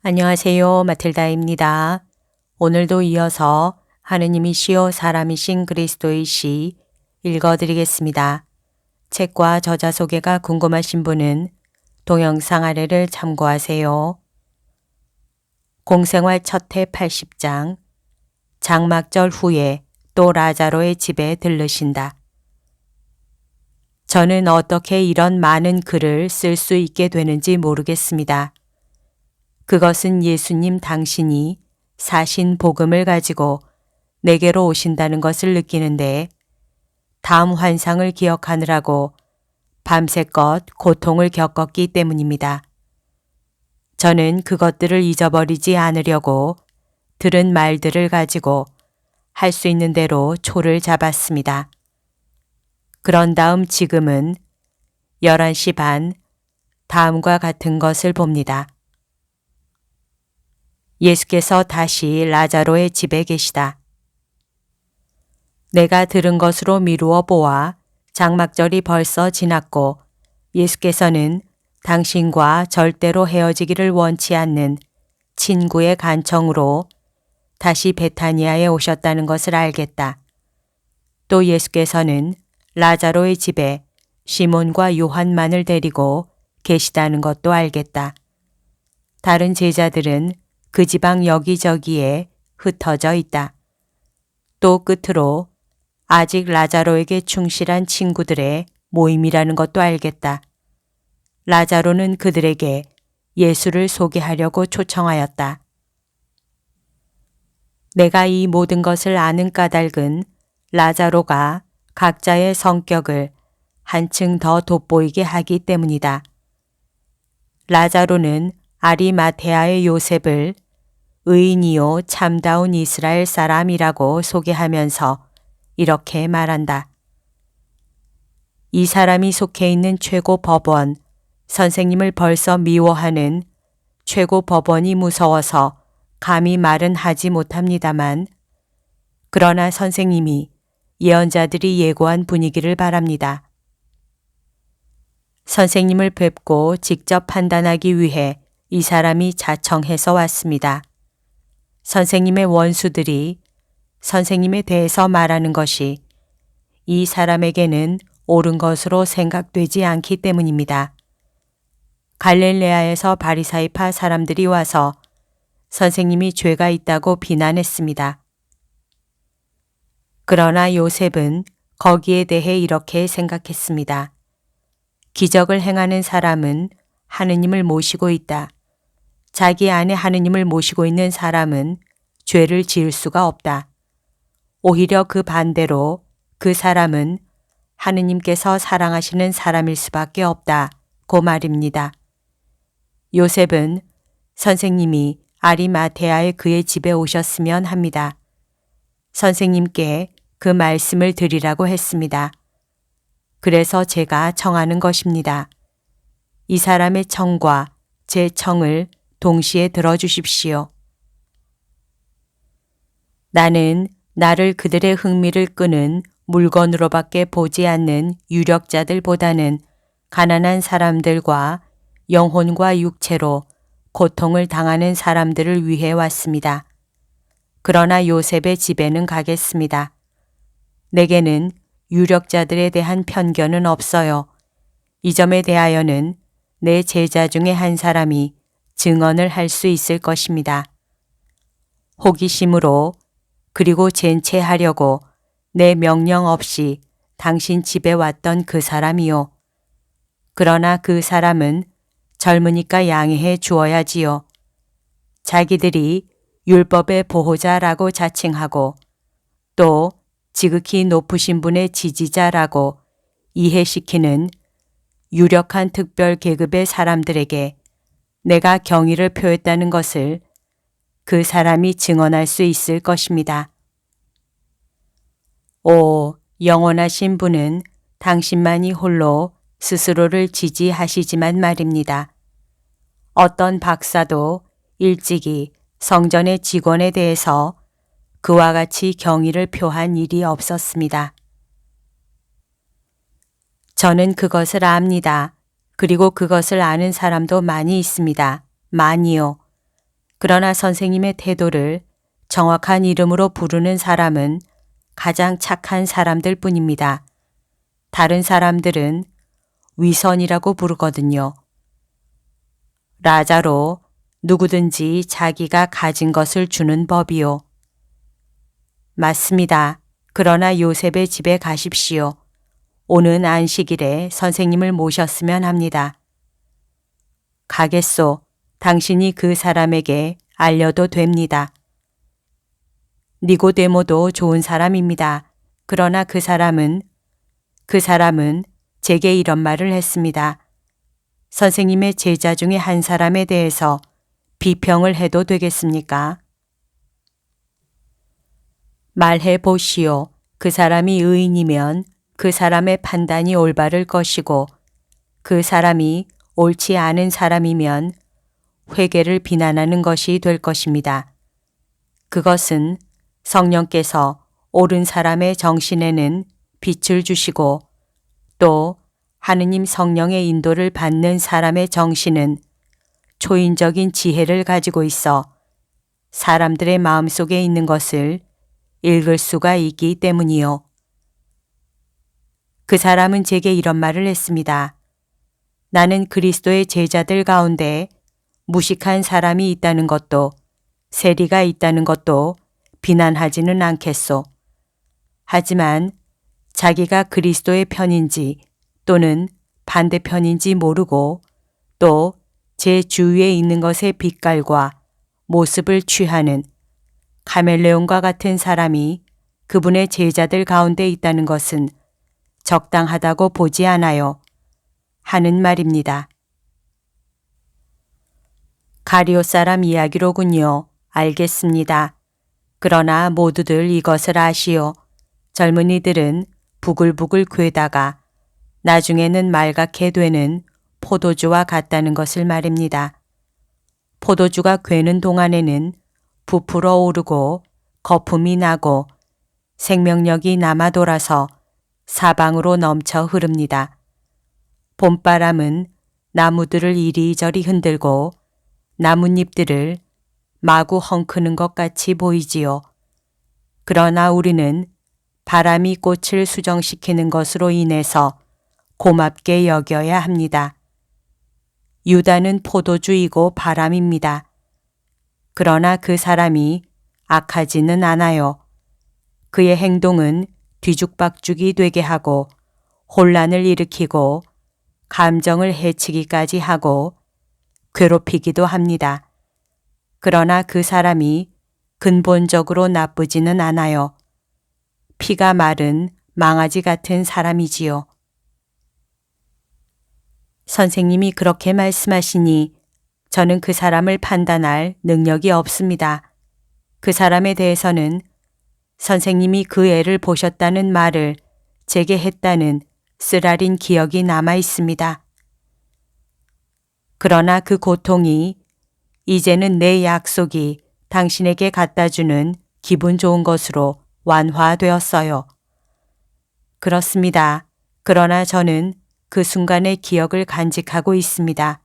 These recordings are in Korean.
안녕하세요. 마틸다입니다. 오늘도 이어서 하느님이시요 사람이신 그리스도의 시 읽어드리겠습니다. 책과 저자 소개가 궁금하신 분은 동영상 아래를 참고하세요. 공생활 첫해 80장 장막절 후에 또 라자로의 집에 들르신다. 저는 어떻게 이런 많은 글을 쓸 수 있게 되는지 모르겠습니다. 그것은 예수님 당신이 사신 복음을 가지고 내게로 오신다는 것을 느끼는데 다음 환상을 기억하느라고 밤새껏 고통을 겪었기 때문입니다. 저는 그것들을 잊어버리지 않으려고 들은 말들을 가지고 할 수 있는 대로 초를 잡았습니다. 그런 다음 지금은 11시 반 다음과 같은 것을 봅니다. 예수께서 다시 라자로의 집에 계시다. 내가 들은 것으로 미루어 보아 장막절이 벌써 지났고 예수께서는 당신과 절대로 헤어지기를 원치 않는 친구의 간청으로 다시 베타니아에 오셨다는 것을 알겠다. 또 예수께서는 라자로의 집에 시몬과 요한만을 데리고 계시다는 것도 알겠다. 다른 제자들은 그 지방 여기저기에 흩어져 있다. 또 끝으로 아직 라자로에게 충실한 친구들의 모임이라는 것도 알겠다. 라자로는 그들에게 예수를 소개하려고 초청하였다. 내가 이 모든 것을 아는 까닭은 라자로가 각자의 성격을 한층 더 돋보이게 하기 때문이다. 라자로는 아리마테아의 요셉을 의인이요 참다운 이스라엘 사람이라고 소개하면서 이렇게 말한다. 이 사람이 속해 있는 최고 법원, 선생님을 벌써 미워하는 최고 법원이 무서워서 감히 말은 하지 못합니다만, 그러나 선생님이 예언자들이 예고한 분위기를 바랍니다. 선생님을 뵙고 직접 판단하기 위해 이 사람이 자청해서 왔습니다. 선생님의 원수들이 선생님에 대해서 말하는 것이 이 사람에게는 옳은 것으로 생각되지 않기 때문입니다. 갈릴레아에서 바리사이파 사람들이 와서 선생님이 죄가 있다고 비난했습니다. 그러나 요셉은 거기에 대해 이렇게 생각했습니다. 기적을 행하는 사람은 하느님을 모시고 있다. 자기 안에 하느님을 모시고 있는 사람은 죄를 지을 수가 없다. 오히려 그 반대로 그 사람은 하느님께서 사랑하시는 사람일 수밖에 없다고 말입니다. 요셉은 선생님이 아리마테아에 그의 집에 오셨으면 합니다. 선생님께 그 말씀을 드리라고 했습니다. 그래서 제가 청하는 것입니다. 이 사람의 청과 제 청을 동시에 들어주십시오. 나는 나를 그들의 흥미를 끄는 물건으로밖에 보지 않는 유력자들보다는 가난한 사람들과 영혼과 육체로 고통을 당하는 사람들을 위해 왔습니다. 그러나 요셉의 집에는 가겠습니다. 내게는 유력자들에 대한 편견은 없어요. 이 점에 대하여는 내 제자 중에 한 사람이 증언을 할 수 있을 것입니다. 호기심으로 그리고 젠체하려고 내 명령 없이 당신 집에 왔던 그 사람이요. 그러나 그 사람은 젊으니까 양해해 주어야지요. 자기들이 율법의 보호자라고 자칭하고 또 지극히 높으신 분의 지지자라고 이해시키는 유력한 특별 계급의 사람들에게 내가 경의를 표했다는 것을 그 사람이 증언할 수 있을 것입니다. 오, 영원하신 분은 당신만이 홀로 스스로를 지지하시지만 말입니다. 어떤 박사도 일찍이 성전의 직원에 대해서 그와 같이 경의를 표한 일이 없었습니다. 저는 그것을 압니다. 그리고 그것을 아는 사람도 많이 있습니다. 많이요. 그러나 선생님의 태도를 정확한 이름으로 부르는 사람은 가장 착한 사람들 뿐입니다. 다른 사람들은 위선이라고 부르거든요. 라자로, 누구든지 자기가 가진 것을 주는 법이요. 맞습니다. 그러나 요셉의 집에 가십시오. 오는 안식일에 선생님을 모셨으면 합니다. 가겠소. 당신이 그 사람에게 알려도 됩니다. 니고데모도 좋은 사람입니다. 그러나 그 사람은 제게 이런 말을 했습니다. 선생님의 제자 중에 한 사람에 대해서 비평을 해도 되겠습니까? 말해 보시오. 그 사람이 의인이면 그 사람의 판단이 올바를 것이고 그 사람이 옳지 않은 사람이면 회개를 비난하는 것이 될 것입니다. 그것은 성령께서 옳은 사람의 정신에는 빛을 주시고 또 하느님 성령의 인도를 받는 사람의 정신은 초인적인 지혜를 가지고 있어 사람들의 마음속에 있는 것을 읽을 수가 있기 때문이요. 그 사람은 제게 이런 말을 했습니다. 나는 그리스도의 제자들 가운데 무식한 사람이 있다는 것도 세리가 있다는 것도 비난하지는 않겠소. 하지만 자기가 그리스도의 편인지 또는 반대편인지 모르고 또 제 주위에 있는 것의 빛깔과 모습을 취하는 카멜레온과 같은 사람이 그분의 제자들 가운데 있다는 것은 적당하다고 보지 않아요. 하는 말입니다. 가리오 사람 이야기로군요. 알겠습니다. 그러나 모두들 이것을 아시오. 젊은이들은 부글부글 괴다가 나중에는 말갛게 되는 포도주와 같다는 것을 말입니다. 포도주가 괴는 동안에는 부풀어 오르고 거품이 나고 생명력이 남아 돌아서 사방으로 넘쳐 흐릅니다. 봄바람은 나무들을 이리저리 흔들고 나뭇잎들을 마구 헝크는 것 같이 보이지요. 그러나 우리는 바람이 꽃을 수정시키는 것으로 인해서 고맙게 여겨야 합니다. 유다는 포도주이고 바람입니다. 그러나 그 사람이 악하지는 않아요. 그의 행동은 뒤죽박죽이 되게 하고 혼란을 일으키고 감정을 해치기까지 하고 괴롭히기도 합니다. 그러나 그 사람이 근본적으로 나쁘지는 않아요. 피가 마른 망아지 같은 사람이지요. 선생님이 그렇게 말씀하시니 저는 그 사람을 판단할 능력이 없습니다. 그 사람에 대해서는 선생님이 그 애를 보셨다는 말을 제게 했다는 쓰라린 기억이 남아 있습니다. 그러나 그 고통이 이제는 내 약속이 당신에게 갖다주는 기분 좋은 것으로 완화되었어요. 그렇습니다. 그러나 저는 그 순간의 기억을 간직하고 있습니다.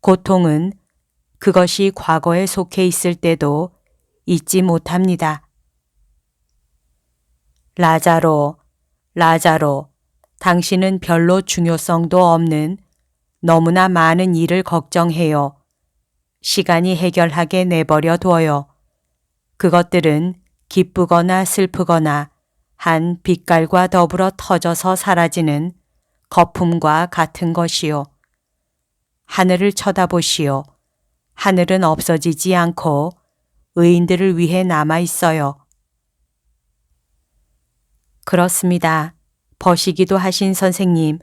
고통은 그것이 과거에 속해 있을 때도 잊지 못합니다. 라자로, 당신은 별로 중요성도 없는 너무나 많은 일을 걱정해요. 시간이 해결하게 내버려 둬요. 그것들은 기쁘거나 슬프거나 한 빛깔과 더불어 터져서 사라지는 거품과 같은 것이요. 하늘을 쳐다보시오. 하늘은 없어지지 않고 의인들을 위해 남아 있어요. 그렇습니다. 버시기도 하신 선생님,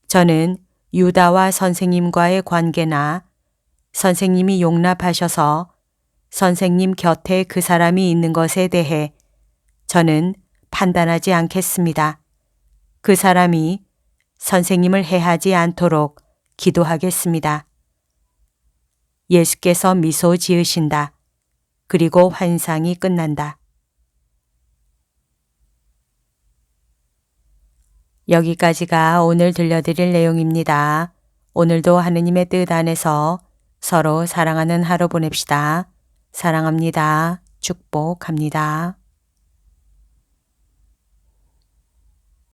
저는 유다와 선생님과의 관계나 선생님이 용납하셔서 선생님 곁에 그 사람이 있는 것에 대해 저는 판단하지 않겠습니다. 그 사람이 선생님을 해하지 않도록 기도하겠습니다. 예수께서 미소 지으신다. 그리고 환상이 끝난다. 여기까지가 오늘 들려드릴 내용입니다. 오늘도 하느님의 뜻 안에서 서로 사랑하는 하루 보냅시다. 사랑합니다. 축복합니다.